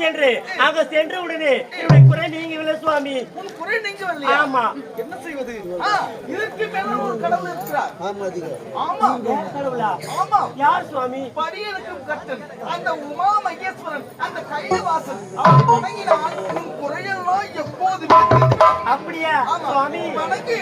சென்று அங்க சென்று உடனே என்னுடைய குறை நீங்கவில்லை சுவாமி. உன் குறை நீங்கவில்லை? ஆமா. என்ன செய்வது? இதற்கு மேல ஒரு கடவுள் இருக்கிறார். ஆமா. கடவுளா? ஆமா. யார் சுவாமி? பரியனுக்கும் கட்டன் அந்த உமா மகேஸ்வரன், அந்த கைலவாசன். அவன் வணங்கினால் உன் குறையெல்லாம் எப்போது அப்படியா சுவாமி? வணங்கி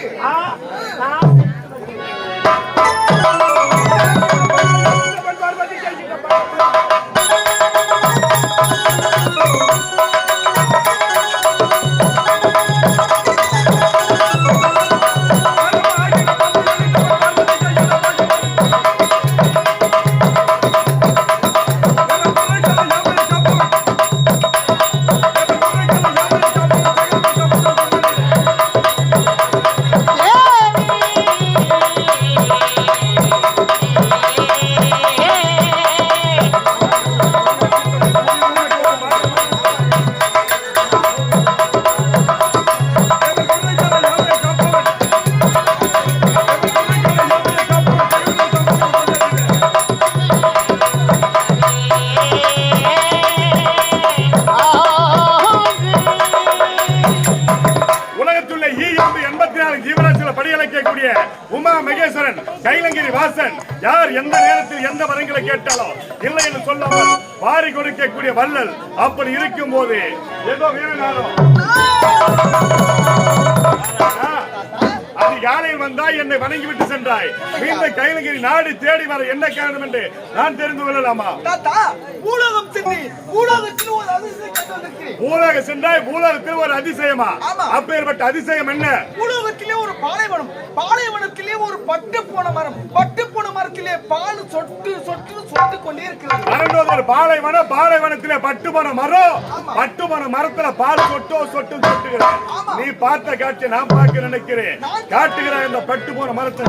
உமா மகேஸ்வரன் கைலங்கிரி வாசன் யார் எந்த நேரத்தில் எந்த வரங்களை கேட்டாலும் இல்லை என்று சொல்லாமல் வாரி கொடுக்கக்கூடிய வள்ளல். அப்படி இருக்கும் போது ஏதோ வீரனாரோ அதிகாலையில் வந்தாய், என்னை வணங்கிவிட்டு சென்றாய். மீண்டும் கைலங்கிரி நாடு தேடி வர என்ன காரணம் என்று நான் தெரிந்து கொள்ளலாமா? பூலோகம் சென்றாய், பூலோகத்தில் ஒரு அதிசயமா? அப்பேற்பட்ட அதிசயம் என்ன? பூலோகத்திலே ஒரு பாலைவனம், பாலைவனத்திலே ஒரு பட்டு போன மரம், பட்டு போன மரத்திலே பால் சொட்டு சொட்டு சொட்டு கொண்டே இருக்கிறது. மரண்டோதர் பாலைவனம், பாலைவனத்திலே பட்டு போன மரம், பட்டு போன மரத்துல பால் சொட்டோ சொட்டு சொட்டுகிறேன். நீ பார்த்த காட்சி நான் பார்க்க நினைக்கிறேன். காட்டுகிறாய் இந்த பட்டு போன மரத்தை.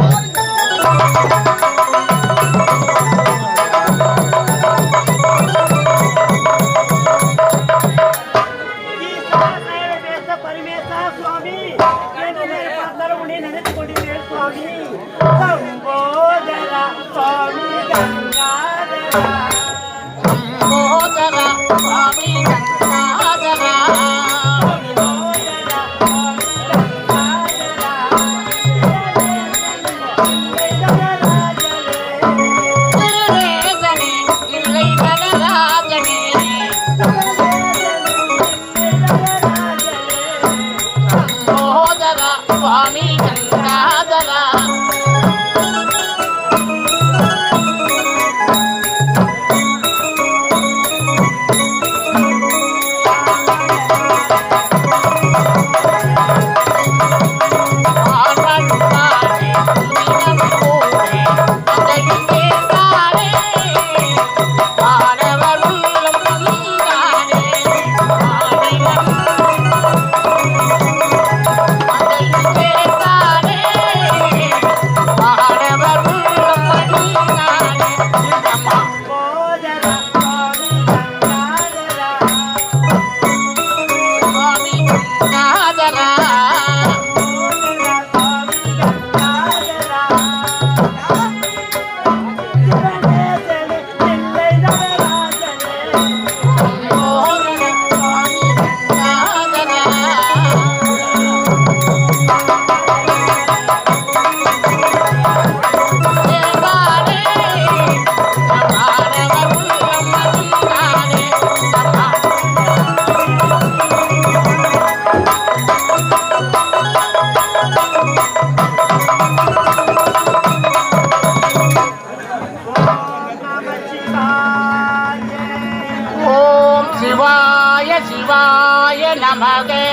ஓம் சிவாய சிவாய நமகே.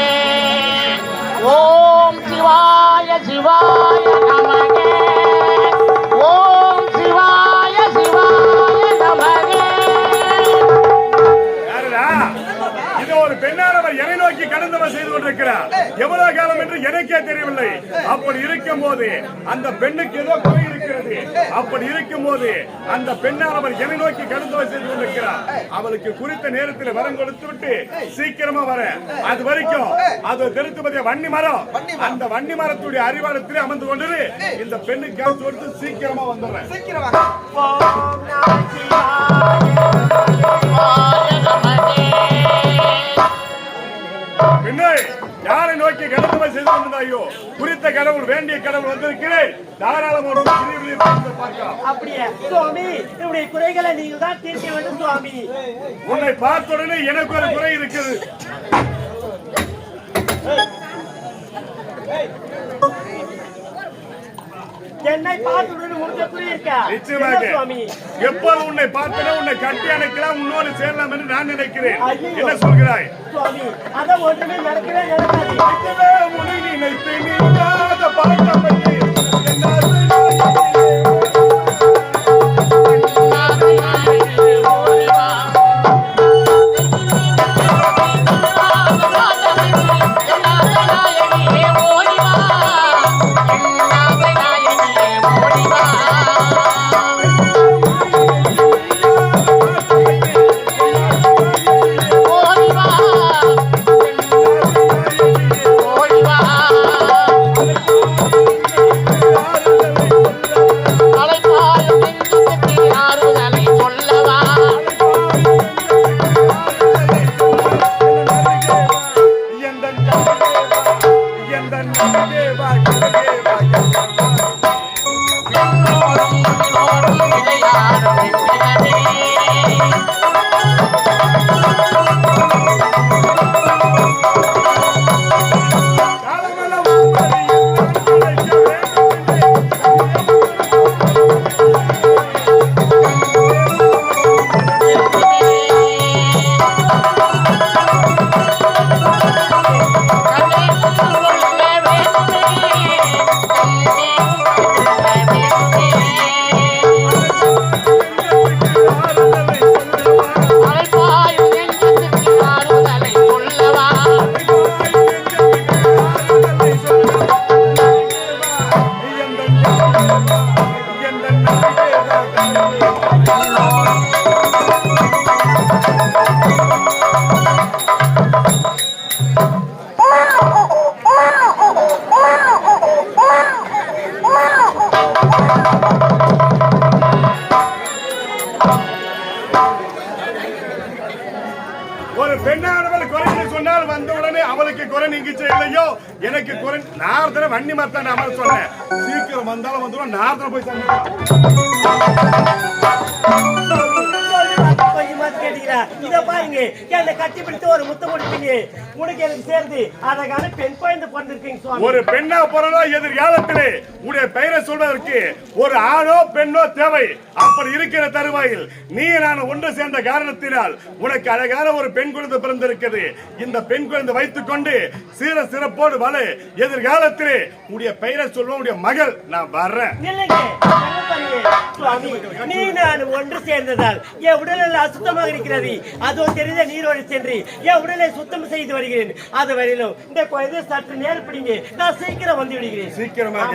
ஓம் சிவாய சிவாய நமகே. இது ஒரு பெண்ணானவர் என்னை நோக்கி கடந்தவர் செய்து கொண்டிருக்கிறார். எவ்வளவு காலம் என்று எனக்கே தெரியவில்லை. அப்படி இருக்கும் போது அந்த பெண்ணுக்கு ஏதோ குறை இருக்கிறது. அப்படி இருக்கும் போது அந்த பெண்ணானவர் என்னை நோக்கி கடந்தவர் செய்து கொண்டிருக்கிறார். அவளுக்கு குறித்த நேரத்தில் வரம் கொடுத்து விட்டு சீக்கிரமா வர, அது வரைக்கும் அது திருத்துவதே வன்னி மரம். அந்த வன்னி மரத்துடைய அறிவாளத்திலே அமர்ந்து கொண்டு இந்த பெண்ணுக்கு கேட்டு கொடுத்து சீக்கிரமா வந்துடுறேன். ஓம் நம சிவாய பின்னே யாரை நோக்கி கடமை செய்து கொண்டிருந்தாயோ குறித்த கடவுள் வேண்டிய கடவுள் வந்திருக்கிறேன். தாராளமாக பார்க்கலாம். அப்படியே சுவாமி, என்னுடைய குறைகளை நீங்கள் தான் தீர்க்க வேண்டும் சுவாமி. உன்னை பார்த்த உடனே எனக்கு ஒரு குறை இருக்குது. என்னை பார்த்துடன் முடிஞ்ச குறை இருக்கா? நிச்சயமாக சுவாமி, எப்போது உன்னை பார்த்தனே உன்னை கட்டி அணைக்கலாம், உன்னோடு சேரலாம் என்று நான் நினைக்கிறேன். என்ன சொல்கிறாய்? சுவாமி, அத ஒன்றுமே நடக்கவே நடக்காது. முனை நினைத்து நீங்காத பாட்டப்பட்டு ஒரு பெண்ணானவள் குறைன்னு சொன்னால் வந்த உடனே அவளுக்கு குறை நீங்கிச்சு இல்லையோ எனக்கு குறை நார்தன வன்னி மரத்தான் நான் சொன்னேன். சீக்கிரம் வந்தாலும் வந்துடும், நார்தன போய் இத பாருங்க, என்ன கட்டி பிடித்து ஒரு முத்தம் கொடுப்பீங்க, உனக்கு எனக்கு சேர்ந்து அழகான பெண் குழந்தை பிறந்திருக்கீங்க சுவாமி. ஒரு பெண்ணா பிறந்தா எதிர்காலத்திலே உடைய பெயரை சொல்வதற்கு ஒரு ஆணோ பெண்ணோ தேவை. அப்படி இருக்கிற தருவாயில் நீ நான் ஒன்று சேர்ந்த காரணத்தினால் உனக்கு அழகான ஒரு பெண் குழந்தை பிறந்திருக்கிறது. இந்த பெண் குழந்தை வைத்துக் கொண்டு சீர சிறப்போடு வள. எதிர்காலத்திலே உடைய பெயரை சொல்வோம், உடைய மகள் நான் வர்றேன். சுவாமி, நீ நான் ஒன்று சேர்ந்ததால் என் உடலில் அசுத்தமாக இருக்கிறது. அதுவும் தெரிந்த நீரோடு சென்று என் உடலை சுத்தம் செய்து வருகிறேன். அது வரையிலும் இந்த குழந்தை சற்று நேரம் பிடிங்க, நான் சீக்கிரம் வந்து விடுகிறேன். சீக்கிரமாக